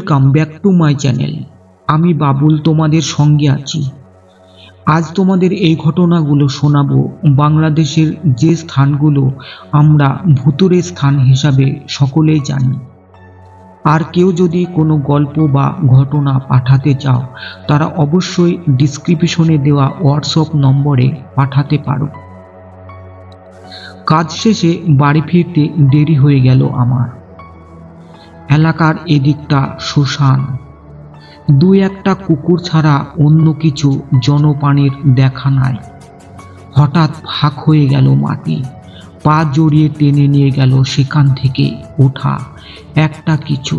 Welcome back to my channel. আমি বাবুল তোমাদের সঙ্গে আছি। আজ তোমাদের এই ঘটনাগুলো শোনাবো বাংলাদেশের যে স্থানগুলো আমরা ভুতুড়ে স্থান হিসাবে সকলেই জানি। আর কেউ যদি কোনো গল্প বা ঘটনা পাঠাতে চাও তারা অবশ্যই ডিসক্রিপশনে দেওয়া হোয়াটসঅ্যাপ নম্বরে পাঠাতে পারো। কাজ শেষে বাড়ি ফিরতে দেরি হয়ে গেল আমার। এলাকার এদিকটা শুনশান, দুই একটা কুকুর ছাড়া অন্য কিছু জনপ্রাণীর দেখা নাই। হঠাৎ ফাঁক হয়ে গেল মাটি, পা জড়িয়ে টেনে নিয়ে গেল সেখান থেকে ওঠা একটা কিছু।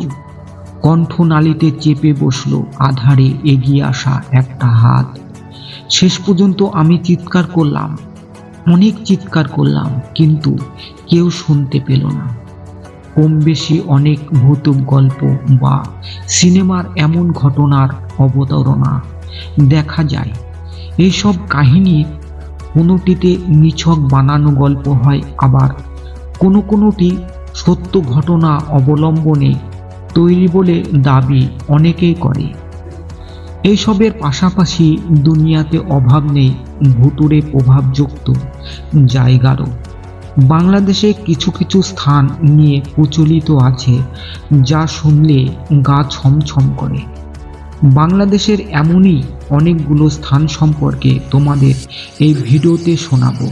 কণ্ঠনালীতে চেপে বসলো আধারে এগিয়ে আসা একটা হাত। শেষ পর্যন্ত আমি চিৎকার করলাম, অনেক চিৎকার করলাম, কিন্তু কেউ শুনতে পেল না। কম বেশি অনেক ভৌতিক গল্প বা সিনেমার এমন ঘটনার অবতারণা দেখা যায়। এইসব কাহিনীর কোনোটিতে নিছক বানানো গল্প হয়, আবার কোনোটি সত্য ঘটনা অবলম্বনে তৈরি বলে দাবি অনেকেই করে। এইসবের পাশাপাশি দুনিয়াতে অভাব নেই ভুতুড়ে প্রভাবযুক্ত জায়গারও। বাংলাদেশে কিছু কিছু স্থান নিয়ে প্রচলিত আছে যা শুনলে গা ছমছম করে। বাংলাদেশের এমনই অনেকগুলো স্থান সম্পর্কে তোমাদের এই ভিডিওতে শোনাবো।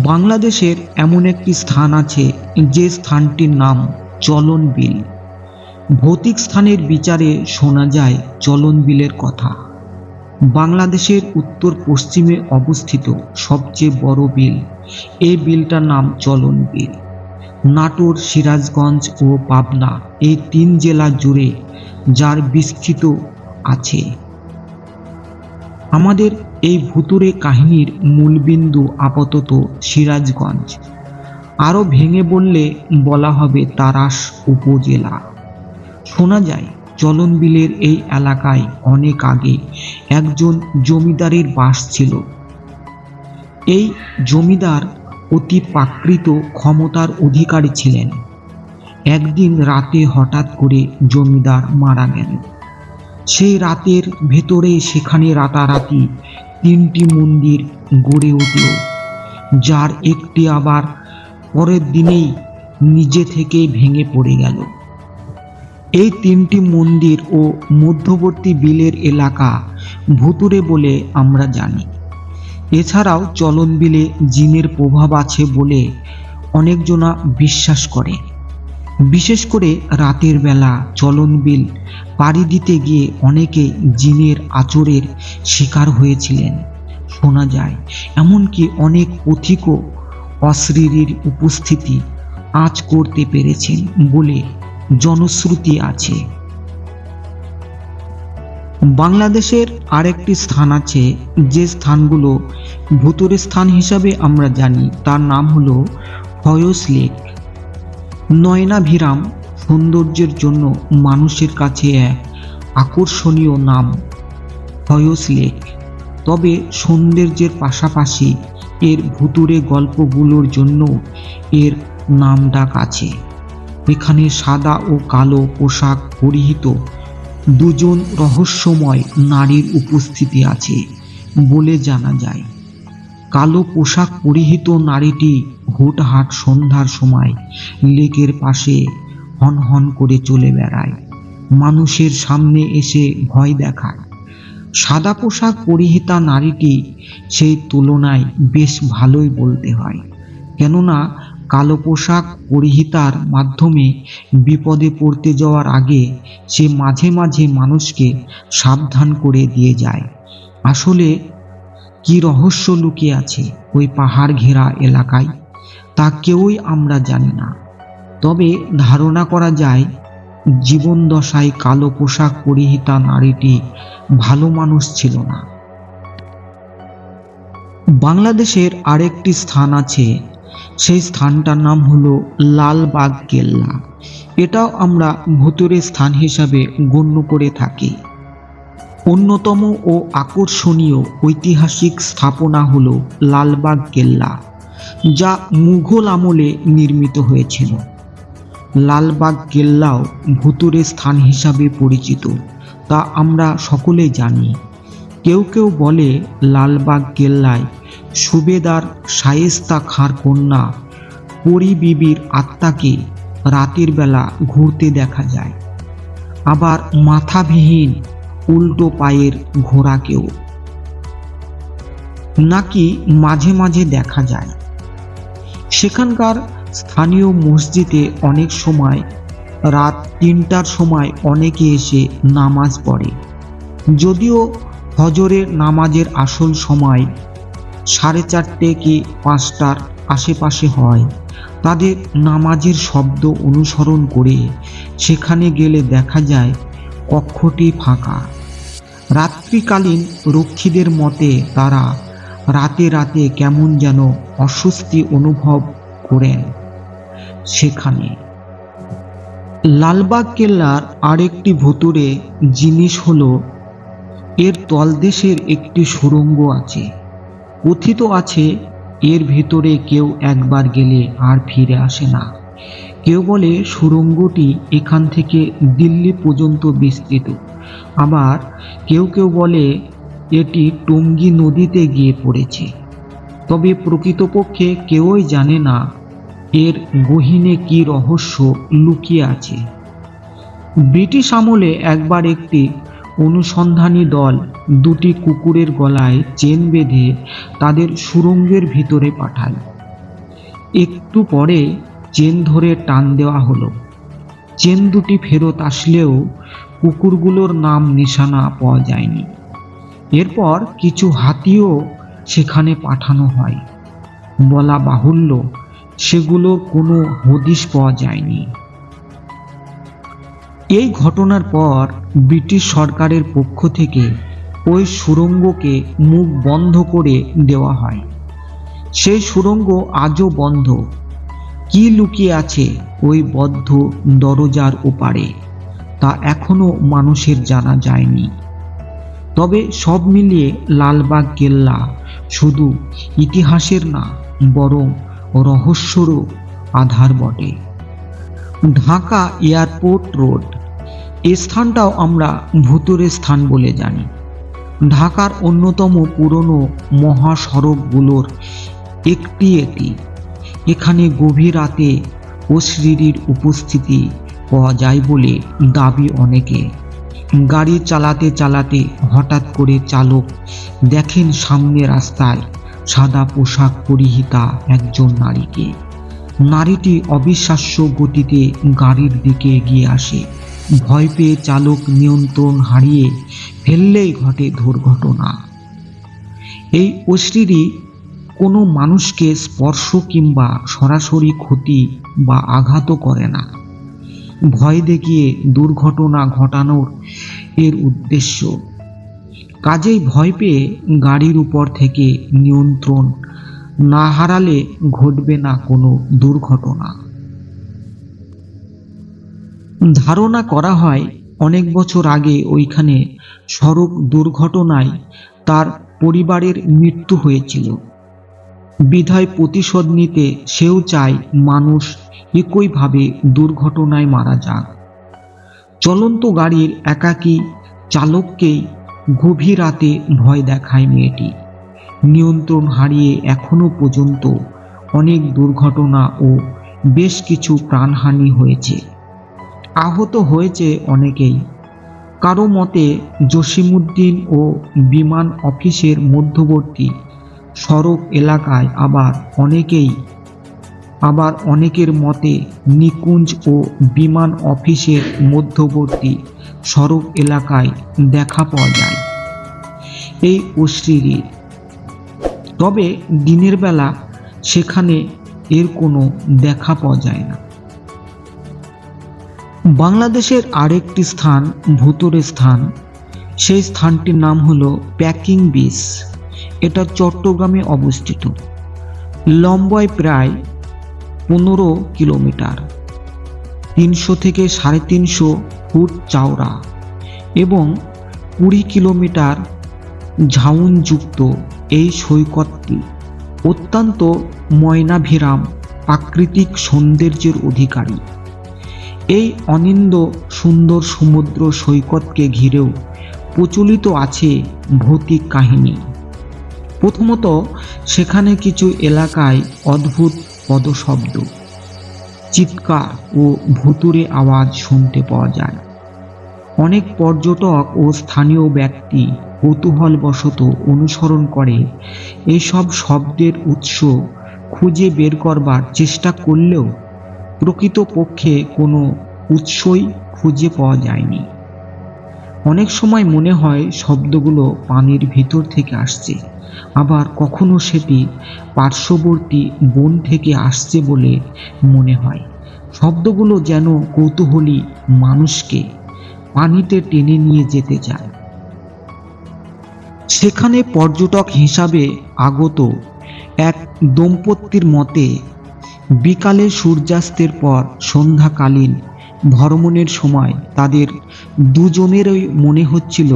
বাংলাদেশের এমন একটি স্থান আছে যে স্থানটির নাম চলন বিল। ভৌতিক স্থানের বিচারে শোনা যায় চলন বিলের কথা। বাংলাদেশের উত্তর পশ্চিমে অবস্থিত সবচেয়ে বড় বিল, এই বিলটার নাম চলন বিল। নাটোর, সিরাজগঞ্জ ও পাবনা এই তিন জেলা জুড়ে যার বিস্তৃত আছে। আমাদের এই ভুতুড়ে কাহিনীর মূলবিন্দু আপাতত সিরাজগঞ্জ, আরও ভেঙে বললে বলা হবে তারাস উপজেলা। শোনা যায় চলন বিলের এই এলাকায় অনেক আগে একজন জমিদারের বাস ছিল। এই জমিদার অতি প্রাকৃত ক্ষমতার অধিকারী ছিলেন। একদিন রাতে হঠাৎ করে জমিদার মারা গেল। সেই রাতের ভেতরে সেখানে রাতারাতি তিনটি মন্দির গড়ে উঠল, যার একটি আবার পরের দিনেই নিজে থেকে ভেঙে পড়ে গেল। এই তিনটি মন্দির ও মধ্যবর্তী বিলের এলাকা ভুতুড়ে বলে আমরা জানি। এছাড়াও চলন বিলে জিনের প্রভাব আছে বলে অনেকজনা বিশ্বাস করে। বিশেষ করে রাতের বেলা চলন বিল পাড়ি দিতে গিয়ে অনেকে জিনের আচরের শিকার হয়েছিলেন শোনা যায়। এমনকি অনেক পথিকও অশরীরীর উপস্থিতি আঁচ করতে পেরেছেন বলে জনশ্রুতি আছে। বাংলাদেশের আরেকটি স্থান আছে যে স্থানগুলো ভুতুড়ে স্থান হিসাবে আমরা জানি, তার নাম হলো ফয়স লেক। নয়নাভিরাম সৌন্দর্যের জন্য মানুষের কাছে এক আকর্ষণীয় নাম ফয়স লেক। তবে সৌন্দর্যের পাশাপাশি এর ভুতুড়ে গল্পগুলোর জন্য এর নাম ডাক আছে। এখানে সাদা ও কালো পোশাক পরিহিত দুজন রহস্যময় নারীর উপস্থিতি আছে বলে জানা যায়। কালো পোশাক পরিহিত নারীটি হুটহাট সন্ধ্যার সময় লেকের পাশে হনহন করে চলে বেড়ায়, মানুষের সামনে এসে ভয় দেখায়। সাদা পোশাক পরিহিতা নারীটি সেই তুলনায় বেশ ভালোই বলতে হয়, কেননা কালো পোশাক পরিহিতার মাধ্যমে বিপদে পড়তে যাওয়ার আগে সে মাঝে মাঝে মানুষকে সাবধান করে দিয়ে যায়। আসলে কি রহস্য লুকিয়ে আছে ওই পাহাড় ঘেরা এলাকায় তা কেউই আমরা জানি না। তবে ধারণা করা যায় জীবনদশায় কালো পোশাক পরিহিতা নারীটি ভালো মানুষ ছিল না। বাংলাদেশের আরেকটি স্থান আছে, সেই স্থানটার নাম হলো লালবাগ কেল্লা। এটাও আমরা ভুতুড়ে স্থান হিসাবে গণ্য করে থাকি। অন্যতম ও আকর্ষণীয় ঐতিহাসিক স্থাপনা হলো লালবাগ কেল্লা, যা মুঘল আমলে নির্মিত হয়েছিল। লালবাগ কেল্লাও ভুতুড়ে স্থান হিসাবে পরিচিত, তা আমরা সকলেই জানি। কেউ কেউ বলে লালবাগ কেল্লায় সুবেদার শায়েস্তা খাঁর কন্যা পরি বিবির আত্মাকে রাতের বেলা ঘুরতে দেখা যায়, আবার মাথাবিহীন উল্টো পায়ের ঘোড়াকেও নাকি মাঝে মাঝে দেখা যায়। সেখানকার স্থানীয় মসজিদে অনেক সময় রাত ৩টার সময় অনেকে এসে নামাজ পড়ে। যদিও ফজরের নামাজের আসল সময় 4:30 কি 5টার আশেপাশে হয়, তাদের নামাজের শব্দ অনুসরণ করে সেখানে গেলে দেখা যায় কক্ষটি ফাঁকা। রাত্রিকালীন রক্ষীদের মতে তারা রাতে রাতে কেমন যেন অস্বস্তি অনুভব করেন সেখানে। লালবাগ কেল্লার আরেকটি ভুতুড়ে জিনিস হলো এর তলদেশের একটি সুড়ঙ্গ আছে। কথিত আছে এর ভিতরে কেউ একবার গেলে আর ফিরে আসে না। কেউ বলে সুড়ঙ্গটি এখান থেকে দিল্লি পর্যন্ত বিস্তৃত, আবার কেউ কেউ বলে এটি টঙ্গী নদীতে গিয়ে পড়েছে। তবে প্রকৃতপক্ষে কেউই জানে না এর গহীনে কি রহস্য লুকিয়ে আছে। ব্রিটিশ আমলে একবার একটি অনুসন্ধানী দল 2টি কুকুরের গলায় চেন বেঁধে তাদের সুড়ঙ্গের ভিতরে পাঠায়। একটু পরে চেন ধরে টান দেওয়া হলো। চেন দুটি ফেরত আসলেও কুকুরগুলোর নাম নিশানা পাওয়া যায়নি। এরপর কিছু হাতিও সেখানে পাঠানো হয়। বলা বাহুল্য সেগুলোর কোনো হদিশ পাওয়া যায়নি। এই ঘটনার পর ব্রিটিশ সরকারের পক্ষ থেকে ওই সুড়ঙ্গকে মুখ বন্ধ করে দেওয়া হয়। সেই সুড়ঙ্গ আজও বন্ধ। কি লুকিয়ে আছে ওই বদ্ধ দরজার ওপারে তা এখনো মানুষের জানা যায়নি। তবে সব মিলিয়ে লালবাগ কেল্লা শুধু ইতিহাসের না, বরং রহস্যেরও আধার বটে। ঢাকা এয়ারপোর্ট রোড, এই স্থানটাও আমরা ভুতুড়ে স্থান বলে জানি। ঢাকার অন্যতম পুরনো মহাসড়কগুলোর একটি এটি। এখানে গভীর রাতে অশরীরীর উপস্থিতি পাওয়া যায় বলে দাবি অনেকে। গাড়ি চালাতে চালাতে হঠাৎ করে চালক দেখেন সামনে রাস্তায় সাদা পোশাক পরিহিতা একজন নারীকে। নারীটি অবিশ্বাস্য গতিতে গাড়ির দিকে এগিয়ে আসে। ভয় পেয়ে চালক নিয়ন্ত্রণ হারিয়ে ফেললেই ঘটে দুর্ঘটনা। এই অশরীরী কোনো মানুষকে স্পর্শ কিংবা সরাসরি ক্ষতি বা আঘাতও করে না। ভয় দেখিয়ে দুর্ঘটনা ঘটানোর এর উদ্দেশ্য। কাজেই ভয় পেয়ে গাড়ির উপর থেকে নিয়ন্ত্রণ না হারালে ঘটবে না কোনো দুর্ঘটনা। ধারণা করা হয় অনেক বছর আগে ওইখানে সড়ক দুর্ঘটনায় তার পরিবারের মৃত্যু হয়েছিল। বিধায় প্রতিশোধ নিতে সেও চায় মানুষ একইভাবে দুর্ঘটনায় মারা যাক। চলন্ত গাড়ির একাকী চালককেই গভীর রাতে ভয় দেখায় মেয়েটি। নিয়ন্ত্রণ হারিয়ে এখনো পর্যন্ত অনেক দুর্ঘটনা ও বেশ কিছু প্রাণহানি হয়েছে। আহত হয়েছে অনেকেই। কারো মতে জসিমউদ্দিন ও বিমান অফিসের মধ্যবর্তী সড়ক এলাকায়, আবার অনেকের মতে নিকুঞ্জ ও বিমান অফিসের মধ্যবর্তী সড়ক এলাকায় দেখা পাওয়া যায় এই অশরীরী। তবে দিনের বেলা সেখানে এর কোনো দেখা পাওয়া যায় না। বাংলাদেশের আরেকটি স্থান ভুতুড়ে স্থান, সেই স্থানটির নাম হলো প্যাকিং বিচ। এটা চট্টগ্রামে অবস্থিত। লম্বায় প্রায় 15 কিলোমিটার, 300 থেকে 350 ফুট চওড়া এবং 20 কিলোমিটার ঝাউনযুক্ত এই সৈকতটি অত্যন্ত ময়নাভিরাম প্রাকৃতিক সৌন্দর্যের অধিকারী। এই অনিন্দ্য সুন্দর সমুদ্র সৈকতকে ঘিরেও প্রচলিত আছে ভৌতিক কাহিনী। প্রথমত, সেখানে কিছু এলাকায় অদ্ভুত পদশব্দ, চিৎকার ও ভুতুড়ে আওয়াজ শুনতে পাওয়া যায়। অনেক পর্যটক ও স্থানীয় ব্যক্তি কৌতূহলবশত অনুসরণ করে এইসব শব্দের উৎস খুঁজে বের করবার চেষ্টা করলেও প্রকৃতপক্ষে কোনো উৎসই খুঁজে পাওয়া যায়নি। অনেক সময় মনে হয় শব্দগুলো পানির ভিতর থেকে আসছে, আবার কখনো সেটি পার্শ্ববর্তী বন থেকে আসছে বলে মনে হয়। শব্দগুলো যেন কৌতূহলী মানুষকে পানিতে টেনে নিয়ে যেতে চায়। সেখানে পর্যটক হিসাবে আগত এক দম্পতির মতে বিকালে সূর্যাস্তের পর সন্ধ্যাকালীন ভ্রমণের সময় তাদের দুজনেরই মনে হচ্ছিল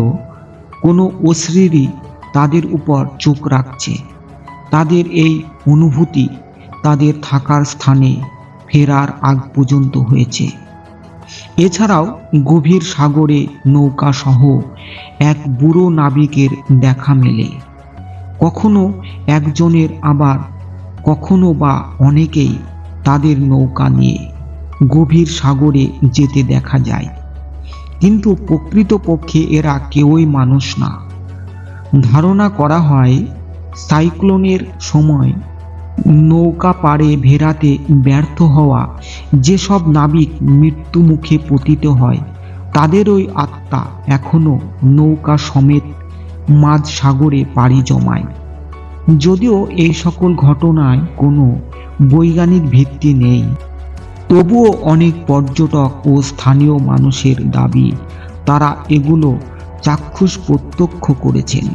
কোনো অশরীরী তাদের উপর চোখ রাখছে। তাদের এই অনুভূতি তাদের থাকার স্থানে ফেরার আগ পর্যন্ত হয়েছে। এছাড়াও গভীর সাগরে নৌকা সহ এক বুড়ো নাবিকের দেখা মেলে। কখনো একজনের, আবার কখনো বা অনেকেই তাদের নৌকা নিয়ে গভীর সাগরে যেতে দেখা যায়, কিন্তু প্রকৃতপক্ষে এরা কেউই মানুষ না। ধারণা করা হয় সাইক্লোনের সময় নৌকা পাড়ে ভেড়াতে ব্যর্থ হওয়া যেসব নাবিক মৃত্যু মুখে পতিত হয়, তাদের ওই আত্মা এখনো নৌকা সমেত মাঝ সাগরে পাড়ি জমায়। যদিও এই সকল ঘটনায় কোনো বৈজ্ঞানিক ভিত্তি নেই, তবুও অনেক পর্যটক ও স্থানীয় মানুষের দাবি তারা এগুলো চাক্ষুষ প্রত্যক্ষ করেছেন।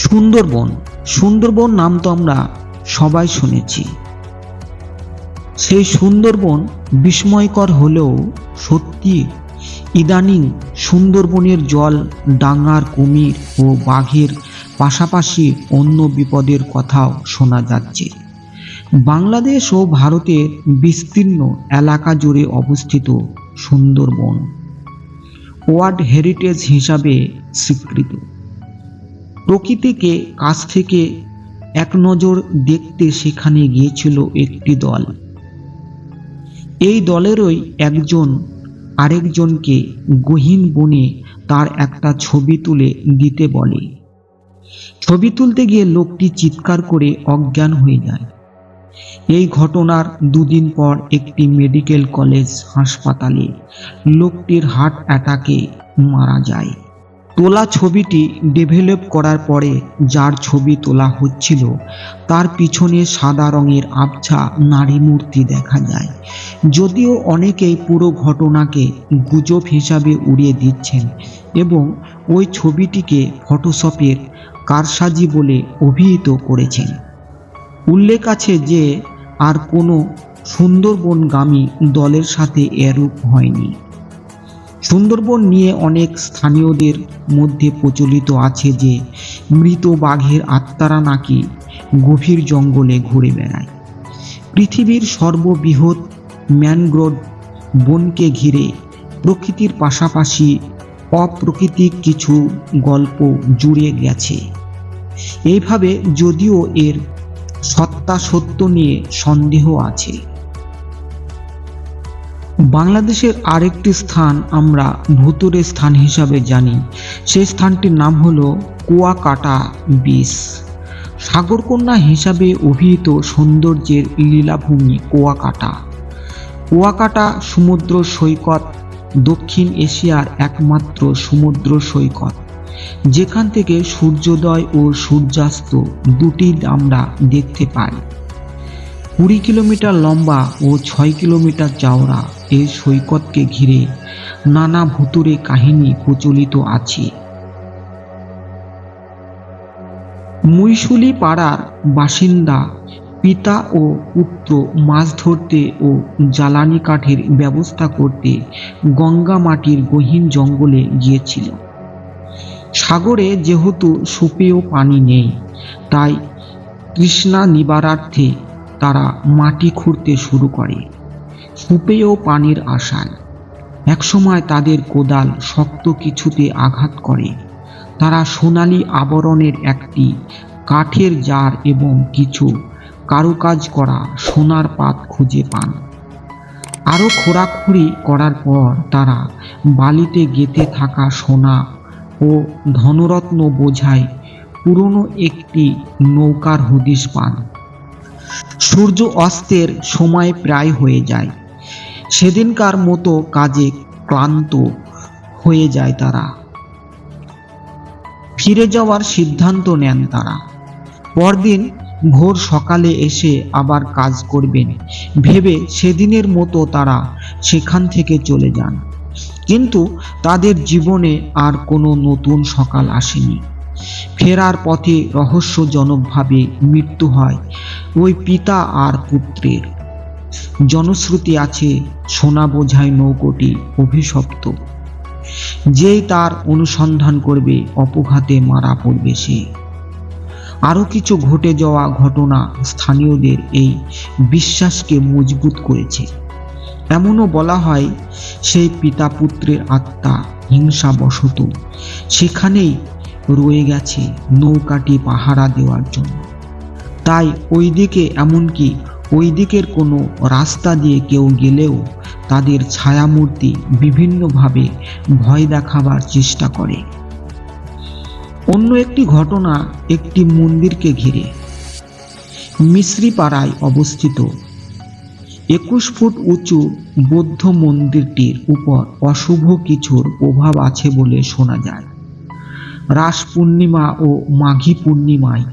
সুন্দরবন। সুন্দরবন নাম তো আমরা সবাই শুনেছি। সেই সুন্দরবন বিস্ময়কর হলেও সত্যি ইদানিং সুন্দরবনের জল ডাঙার কুমির ও বাঘের পাশাপাশি অন্য বিপদের কথাও শোনা যাচ্ছে। বাংলাদেশ ও ভারতের বিস্তীর্ণ এলাকা জুড়ে অবস্থিত সুন্দরবন ওয়ার্ল্ড হেরিটেজ হিসাবে স্বীকৃত। প্রকৃতিকে কাছ থেকে এক নজর দেখতে সেখানে গিয়েছিল একটি দল। এই দলেরই একজন আরেকজনকে গহীন বনে তার একটা ছবি তুলে দিতে বলে। ছবি তুলতে গিয়ে লোকটি চিৎকার করে অজ্ঞান হয়ে যায়। এই ঘটনার দুদিন পর একটি মেডিকেল কলেজ হাসপাতালে লোকটির হার্ট অ্যাটাকে মারা যায়। তোলা ছবিটি ডেভেলপ করার পরে যার ছবি তোলা হচ্ছিল তার পিছনে সাদা রঙের আবছা নারী মূর্তি দেখা যায়। যদিও অনেকেই পুরো ঘটনাকে গুজব হিসাবে উড়িয়ে দিচ্ছেন এবং ওই ছবিটিকে ফটোশপের কারসাজি বলে অভিহিত করেছেন। উল্লেখ আছে যে আর কোনো সুন্দরবনগামী দলের সাথে এরূপ হয়নি। সুন্দরবন নিয়ে অনেক স্থানীয়দের মধ্যে প্রচলিত আছে যে মৃত বাঘের আত্মারা নাকি গভীর জঙ্গলে ঘুরে বেড়ায়। পৃথিবীর সর্ববৃহৎ ম্যানগ্রোভ বনকে ঘিরে প্রকৃতির পাশাপাশি অপ্রাকৃতিক কিছু গল্প জুড়ে গেছে। এইভাবে যদিও এর সত্যাসত্য নিয়ে সন্দেহ আছে। বাংলাদেশের আরেকটি স্থান আমরা ভুতুড়ে স্থান হিসাবে জানি। সেই স্থানটির নাম হলো কুয়াকাটা বিচ। সাগরকন্যা হিসাবে অভিহিত সৌন্দর্যের লীলাভূমি কুয়াকাটা। কুয়াকাটা সমুদ্র সৈকত দক্ষিণ এশিয়ার একমাত্র সমুদ্র সৈকত, যেখান থেকে সূর্যোদয় ও সূর্যাস্ত দুটি আমরা দেখতে পাই। 20 কিলোমিটার লম্বা ও 6 কিলোমিটার চওড়া এই সৈকতকে ঘিরে নানা ভুতুড়ে কাহিনী প্রচলিত আছে। মুইশুলি পাড়ার বাসিন্দা পিতা ও পুত্র মাছ ধরতে ও জ্বালানি কাঠের ব্যবস্থা করতে গঙ্গা মাটির গহীন জঙ্গলে গিয়েছিল। সাগরে যেহেতু সুপেয় পানি নেই, তাই তৃষ্ণা নিবারার্থে তারা মাটি খুঁড়তে শুরু করে। সুপেয় পানির আশায়। একসময় তাদের কোদাল শক্ত কিছুতে আঘাত করে। তারা সোনালী আবরণের একটি কাঠের জার এবং কিছু কারুকাজ করা সোনার পাত খুঁজে পান। আরও খোঁড়াখুড়ি করার পর তারা বালিতে গেঁথে থাকা সোনা ও ধনরত্ন বোঝাই পুরনো একটি নৌকার হদিশ পান। সূর্য অস্তের সময় প্রায় হয়ে যায়। সেদিনকার মতো কাজে ক্লান্ত হয়ে যায় তারা। ফিরে যাওয়ার সিদ্ধান্ত নেন তারা। পরদিন ভোর সকালে এসে আবার কাজ করবেন ভেবে সেদিনের মতো তারা সেখান থেকে চলে যান। কিন্তু তাদের জীবনে আর কোনো নতুন সকাল আসেনি। ফেরার পথে রহস্যজনকভাবে মৃত্যু হয় ওই পিতা আর পুত্রের। জনশ্রুতি আছে সোনা বোঝাই নৌকোটি অভিশপ্ত। যেই তার অনুসন্ধান করবে অপঘাতে মারা পড়বে সে। আরও কিছু ঘটে যাওয়া ঘটনা স্থানীয়দের এই বিশ্বাসকে মজবুত করেছে। এমনও বলা হয় সেই পিতা পুত্রের আত্মা হিংসাবশত সেখানেই রয়ে গেছে নৌকাটি পাহারা দেওয়ার জন্য। তাই ওইদিকে, এমনকি ওই দিকের কোনো রাস্তা দিয়ে কেউ গেলেও তাদের ছায়ামূর্তি বিভিন্নভাবে ভয় দেখাবার চেষ্টা করে। অন্য একটি ঘটনা একটি মন্দিরকে ঘিরে। মিশ্রিপাড়ায় অবস্থিত 21 ফুট উঁচু বৌদ্ধ মন্দিরটির উপর অশুভ কিছুর প্রভাব আছে বলে শোনা যায়। রাস পূর্ণিমা ও মাঘী পূর্ণিমায়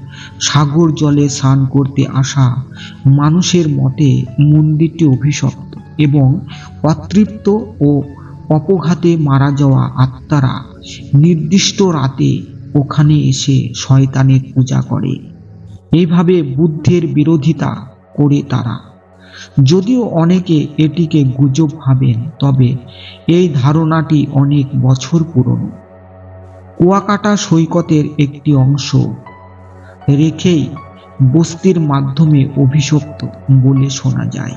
সাগর জলে স্নান করতে আসা মানুষের মতে মন্দিরটি অভিশপ্ত এবং অতৃপ্ত ও অপঘাতে মারা যাওয়া আত্মারা নির্দিষ্ট রাতে ওখানে এসে শয়তানের পূজা করে। এইভাবে বুদ্ধের বিরোধিতা করে তারা। যদিও অনেকে এটিকে গুজব ভাবেন, তবে এই ধারণাটি অনেক বছর পুরনো। কুয়াকাটা সৈকতের একটি অংশ রেখেই বস্তির মাধ্যমে অভিশপ্ত বলে শোনা যায়।